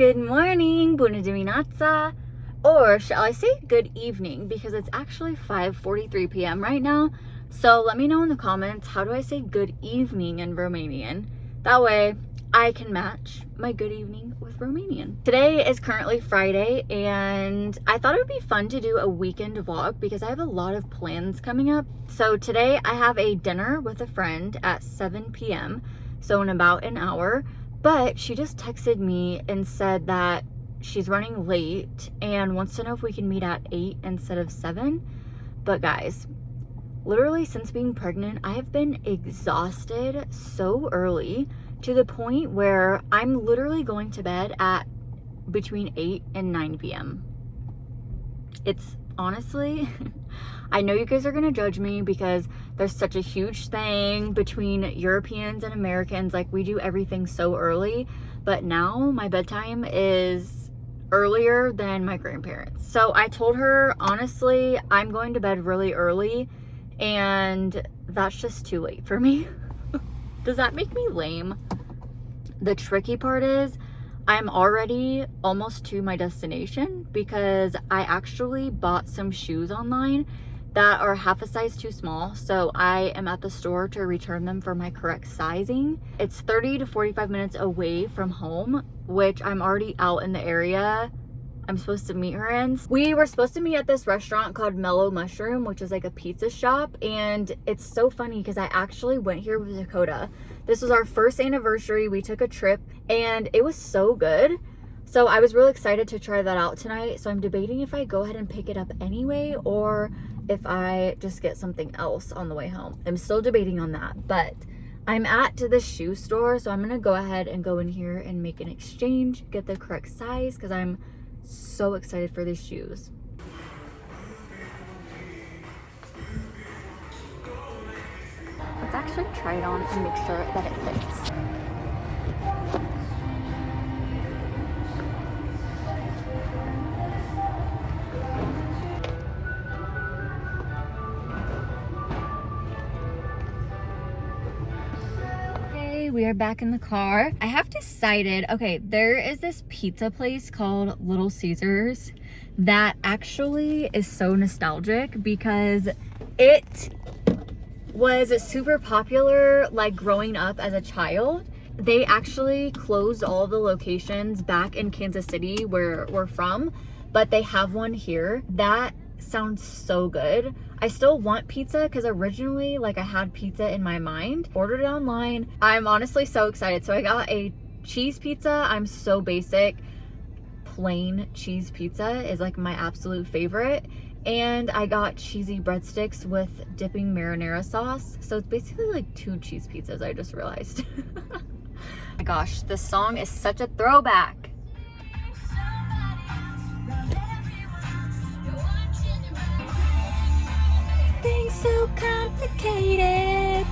Good morning, bună dimineața, or shall I say good evening, because it's actually 5:43 p.m. right now. So let me know in the comments, how do I say good evening in Romanian? That way I can match my good evening with Romanian. Today is currently Friday, and I thought it would be fun to do a weekend vlog because I have a lot of plans coming up. So today I have a dinner with a friend at 7 p.m. so in about an hour. But she just texted me and said that she's running late and wants to know if we can meet at 8 instead of 7. But guys, literally since being pregnant, I have been exhausted so early to the point where I'm literally going to bed at between 8 and 9 p.m. It's honestly, I know you guys are gonna judge me because there's such a huge thing between Europeans and Americans. Like, we do everything so early, but now my bedtime is earlier than my grandparents. So I told her, honestly, I'm going to bed really early, and that's just too late for me. Does that make me lame? The tricky part is I'm already almost to my destination because I actually bought some shoes online that are half a size too small. So I am at the store to return them for my correct sizing. It's 30 to 45 minutes away from home, which I'm already out in the area I'm supposed to meet her in. We were supposed to meet at this restaurant called Mellow Mushroom, which is like a pizza shop. And it's so funny because I actually went here with Dakota. This was our first anniversary. We took a trip and it was so good. So I was really excited to try that out tonight. So I'm debating if I go ahead and pick it up anyway, or if I just get something else on the way home. I'm still debating on that, but I'm at the shoe store. So I'm gonna go ahead and go in here and make an exchange, get the correct size, because I'm so excited for these shoes. Let's actually try it on and make sure that it fits. Okay, we are back in the car. I have decided, okay, there is this pizza place called Little Caesars that actually is so nostalgic because it was super popular like growing up as a child. They actually closed all the locations back in Kansas City where we're from, but they have one here. That sounds so good. I still want pizza because originally like I had pizza in my mind. Ordered it online. I'm honestly so excited. So I got a cheese pizza. I'm so basic. Plain cheese pizza is like my absolute favorite. And I got cheesy breadsticks with dipping marinara sauce. So it's basically like 2 cheese pizzas, I just realized. Oh my gosh, this song is such a throwback. Things so complicated.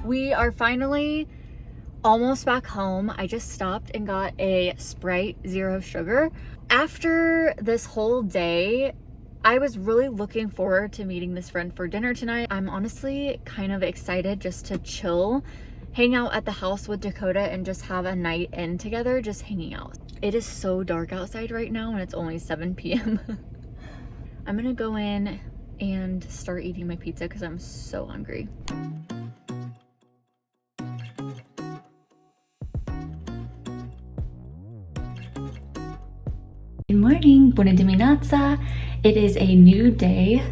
We are finally almost back home. I just stopped and got a Sprite Zero Sugar. After this whole day, I was really looking forward to meeting this friend for dinner tonight. I'm honestly kind of excited just to chill, hang out at the house with Dakota and just have a night in together, just hanging out. It is so dark outside right now and it's only 7 p.m. I'm gonna go in and start eating my pizza because I'm so hungry. Good morning, bună dimineața. It is a new day,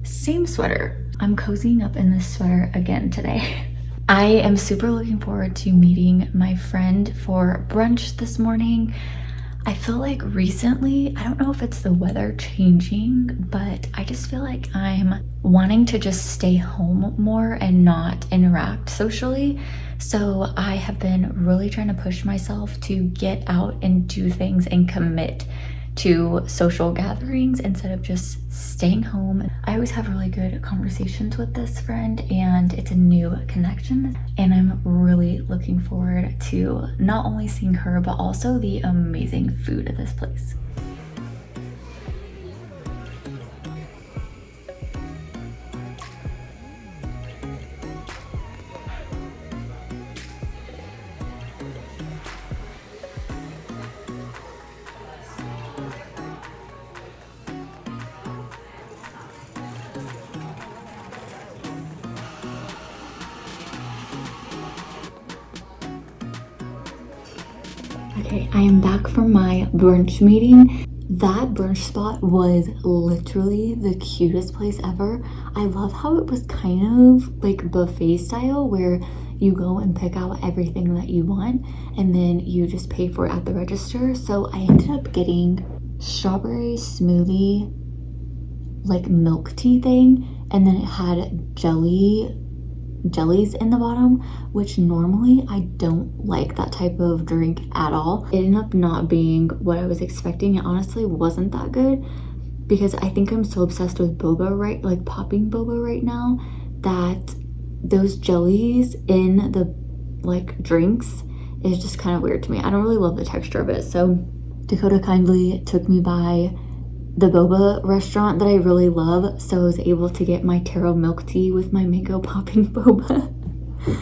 same sweater. I'm cozying up in this sweater again today. I am super looking forward to meeting my friend for brunch this morning. I feel like recently, I don't know if it's the weather changing, but I just feel like I'm wanting to just stay home more and not interact socially. So I have been really trying to push myself to get out and do things and commit to social gatherings instead of just staying home. I always have really good conversations with this friend and it's a new connection, and I'm really looking forward to not only seeing her but also the amazing food at this place. Okay, I am back from my brunch meeting. That brunch spot was literally the cutest place ever. I love how it was kind of like buffet style where you go and pick out everything that you want and then you just pay for it at the register. So I ended up getting strawberry smoothie, like milk tea thing, and then it had jellies in the bottom, which normally I don't like that type of drink at all. It ended up not being what I was expecting. It honestly wasn't that good because I think I'm so obsessed with boba, right, like popping boba right now, that those jellies in the like drinks is just kind of weird to me. I don't really love the texture of it. So Dakota kindly took me by the boba restaurant that I really love, so I was able to get my taro milk tea with my mango popping boba.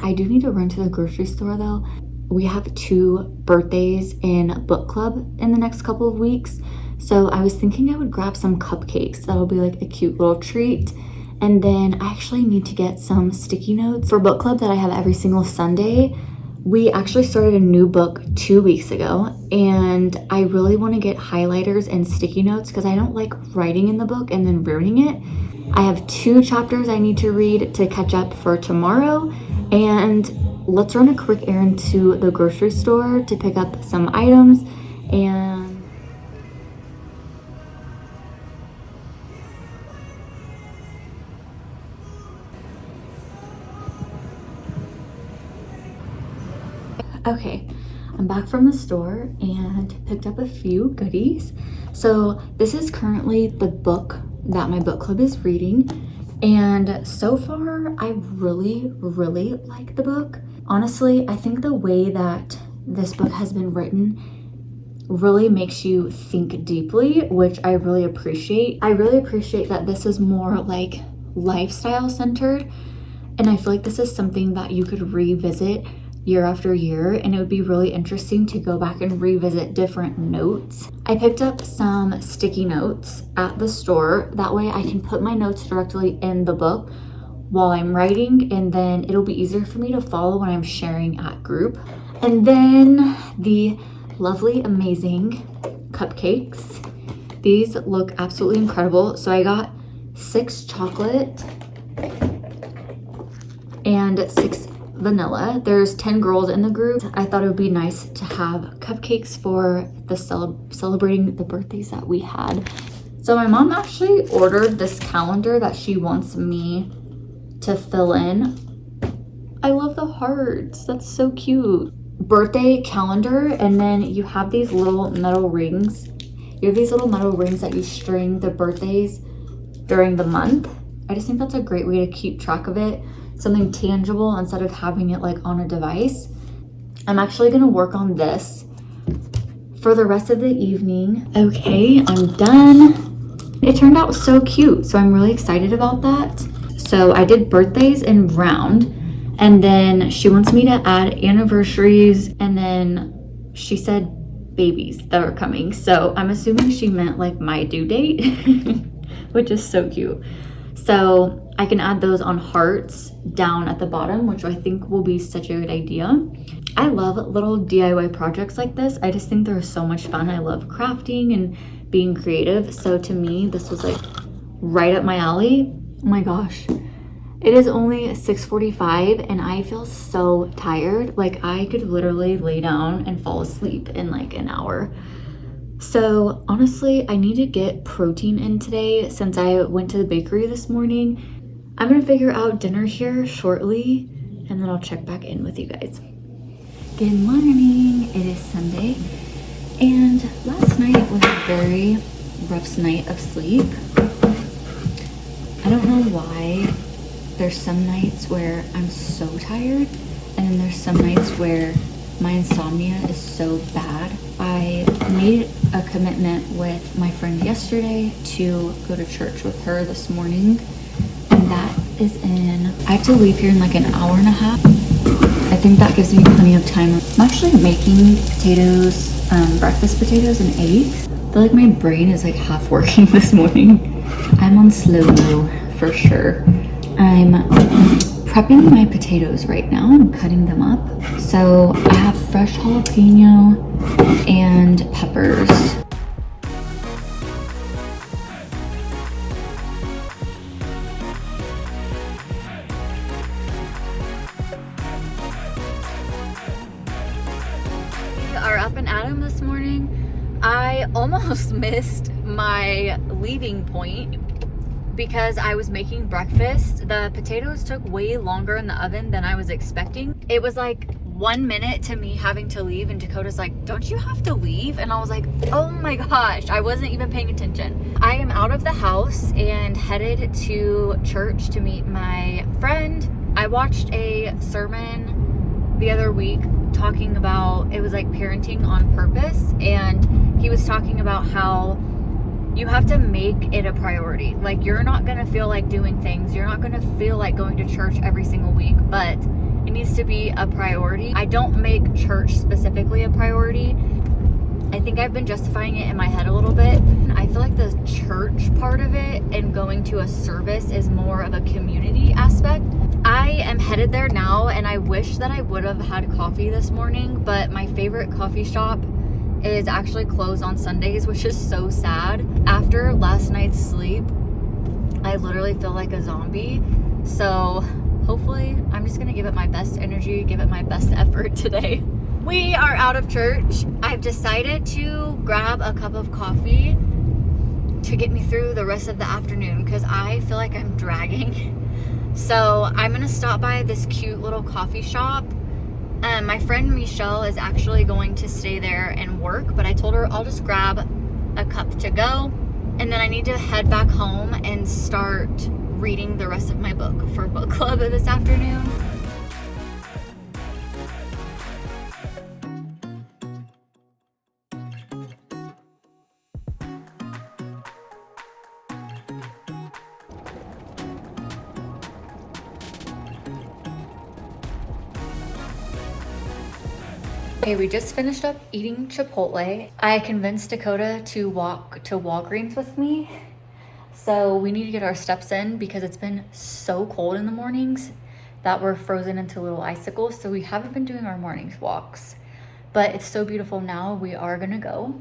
I do need to run to the grocery store though. We have 2 birthdays in book club in the next couple of weeks, so I was thinking I would grab some cupcakes. That'll be like a cute little treat. And then I actually need to get some sticky notes for book club that I have every single Sunday. We actually started a new book 2 weeks ago, and I really want to get highlighters and sticky notes because I don't like writing in the book and then ruining it. I have 2 chapters I need to read to catch up for tomorrow, and let's run a quick errand to the grocery store to pick up some items. And okay, I'm back from the store and picked up a few goodies. So this is currently the book that my book club is reading. And so far, I really like the book. Honestly, I think the way that this book has been written really makes you think deeply, which I really appreciate. I really appreciate that this is more like lifestyle centered. And I feel like this is something that you could revisit year after year, and it would be really interesting to go back and revisit different notes. I picked up some sticky notes at the store. That way I can put my notes directly in the book while I'm writing, and then it'll be easier for me to follow when I'm sharing at group. And then the lovely, amazing cupcakes. These look absolutely incredible. So I got 6 chocolate and 6 vanilla. There's 10 girls in the group. I thought it would be nice to have cupcakes for the celebrating the birthdays that we had. So my mom actually ordered this calendar that she wants me to fill in. I love the hearts. That's so cute. Birthday calendar, and then you have these little metal rings. You have these little metal rings that you string the birthdays during the month. I just think that's a great way to keep track of it. Something tangible instead of having it like on a device. I'm actually gonna work on this for the rest of the evening. Okay, I'm done. It turned out so cute, so I'm really excited about that. So I did birthdays in round, and then she wants me to add anniversaries, and then she said babies that are coming. So I'm assuming she meant like my due date, which is so cute. So I can add those on hearts down at the bottom, which I think will be such a good idea. I love little DIY projects like this. I just think they're so much fun. I love crafting and being creative. So to me, this was like right up my alley. Oh my gosh. It is only 6:45 and I feel so tired. Like I could literally lay down and fall asleep in like an hour. So honestly, I need to get protein in today since I went to the bakery this morning. I'm gonna figure out dinner here shortly and then I'll check back in with you guys. Good morning, it is Sunday and last night was a very rough night of sleep. I don't know why. There's some nights where I'm so tired and then there's some nights where my insomnia is so bad. I made a commitment with my friend yesterday to go to church with her this morning, and that is I have to leave here in like an hour and a half. I think that gives me plenty of time. I'm actually making potatoes, breakfast potatoes and eggs. I feel like my brain is like half working this morning. I'm on slow-mo for sure. I'm prepping my potatoes right now. I'm cutting them up. So I have fresh jalapeno and peppers. We are up and at 'em this morning. I almost missed my leaving point because I was making breakfast. The potatoes took way longer in the oven than I was expecting. It was like 1 minute to me having to leave, and Dakota's like, don't you have to leave? And I was like, oh my gosh, I wasn't even paying attention. I am out of the house and headed to church to meet my friend. I watched a sermon the other week talking about, it was like parenting on purpose, and he was talking about how you have to make it a priority. Like, you're not gonna feel like doing things, you're not gonna feel like going to church every single week, but it needs to be a priority. I don't make church specifically a priority. I think I've been justifying it in my head a little bit. I feel like the church part of it and going to a service is more of a community aspect. I am headed there now, and I wish that I would have had coffee this morning, but my favorite coffee shop is actually closed on Sundays, which is so sad. After last night's sleep, I literally feel like a zombie. So hopefully I'm just gonna give it my best energy, give it my best effort today. We are out of church. I've decided to grab a cup of coffee to get me through the rest of the afternoon because I feel like I'm dragging. So I'm gonna stop by this cute little coffee shop. My friend Michelle is actually going to stay there and work, but I told her I'll just grab a cup to go, and then I need to head back home and start reading the rest of my book for book club this afternoon. Okay, we just finished up eating Chipotle. I convinced Dakota to walk to Walgreens with me. So we need to get our steps in because it's been so cold in the mornings that we're frozen into little icicles. So we haven't been doing our morning walks, but it's so beautiful now. We are gonna go.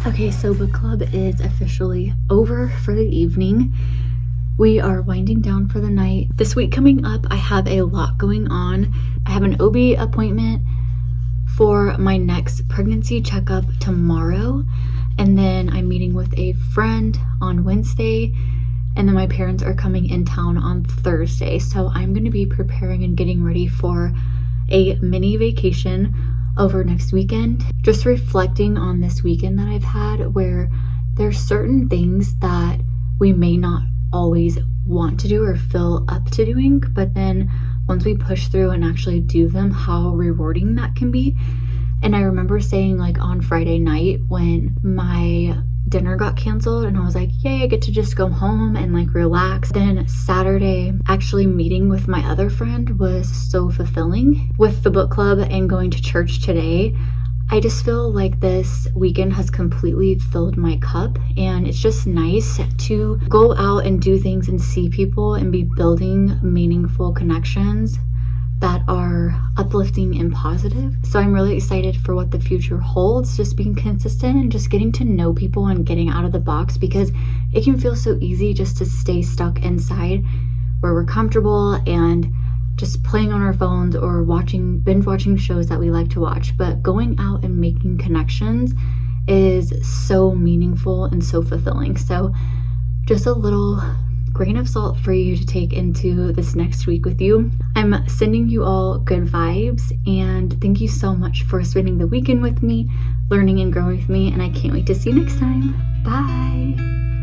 Okay, so book club is officially over for the evening. We are winding down for the night. This week coming up, I have a lot going on. I have an OB appointment for my next pregnancy checkup tomorrow. And then I'm meeting with a friend on Wednesday. And then my parents are coming in town on Thursday. So I'm going to be preparing and getting ready for a mini vacation over next weekend. Just reflecting on this weekend that I've had, where there's certain things that we may not always want to do or feel up to doing, but then once we push through and actually do them, how rewarding that can be. And I remember saying, like, on Friday night when my dinner got canceled and I was like, yay, I get to just go home and like relax. Then Saturday, actually meeting with my other friend was so fulfilling. With the book club and going to church today, I just feel like this weekend has completely filled my cup, and it's just nice to go out and do things and see people and be building meaningful connections that are uplifting and positive. So I'm really excited for what the future holds, just being consistent and just getting to know people and getting out of the box, because it can feel so easy just to stay stuck inside where we're comfortable and just playing on our phones or binge watching shows that we like to watch. But going out and making connections is so meaningful and so fulfilling. So just a little grain of salt for you to take into this next week with you. I'm sending you all good vibes, and thank you so much for spending the weekend with me, learning and growing with me, and I can't wait to see you next time. Bye.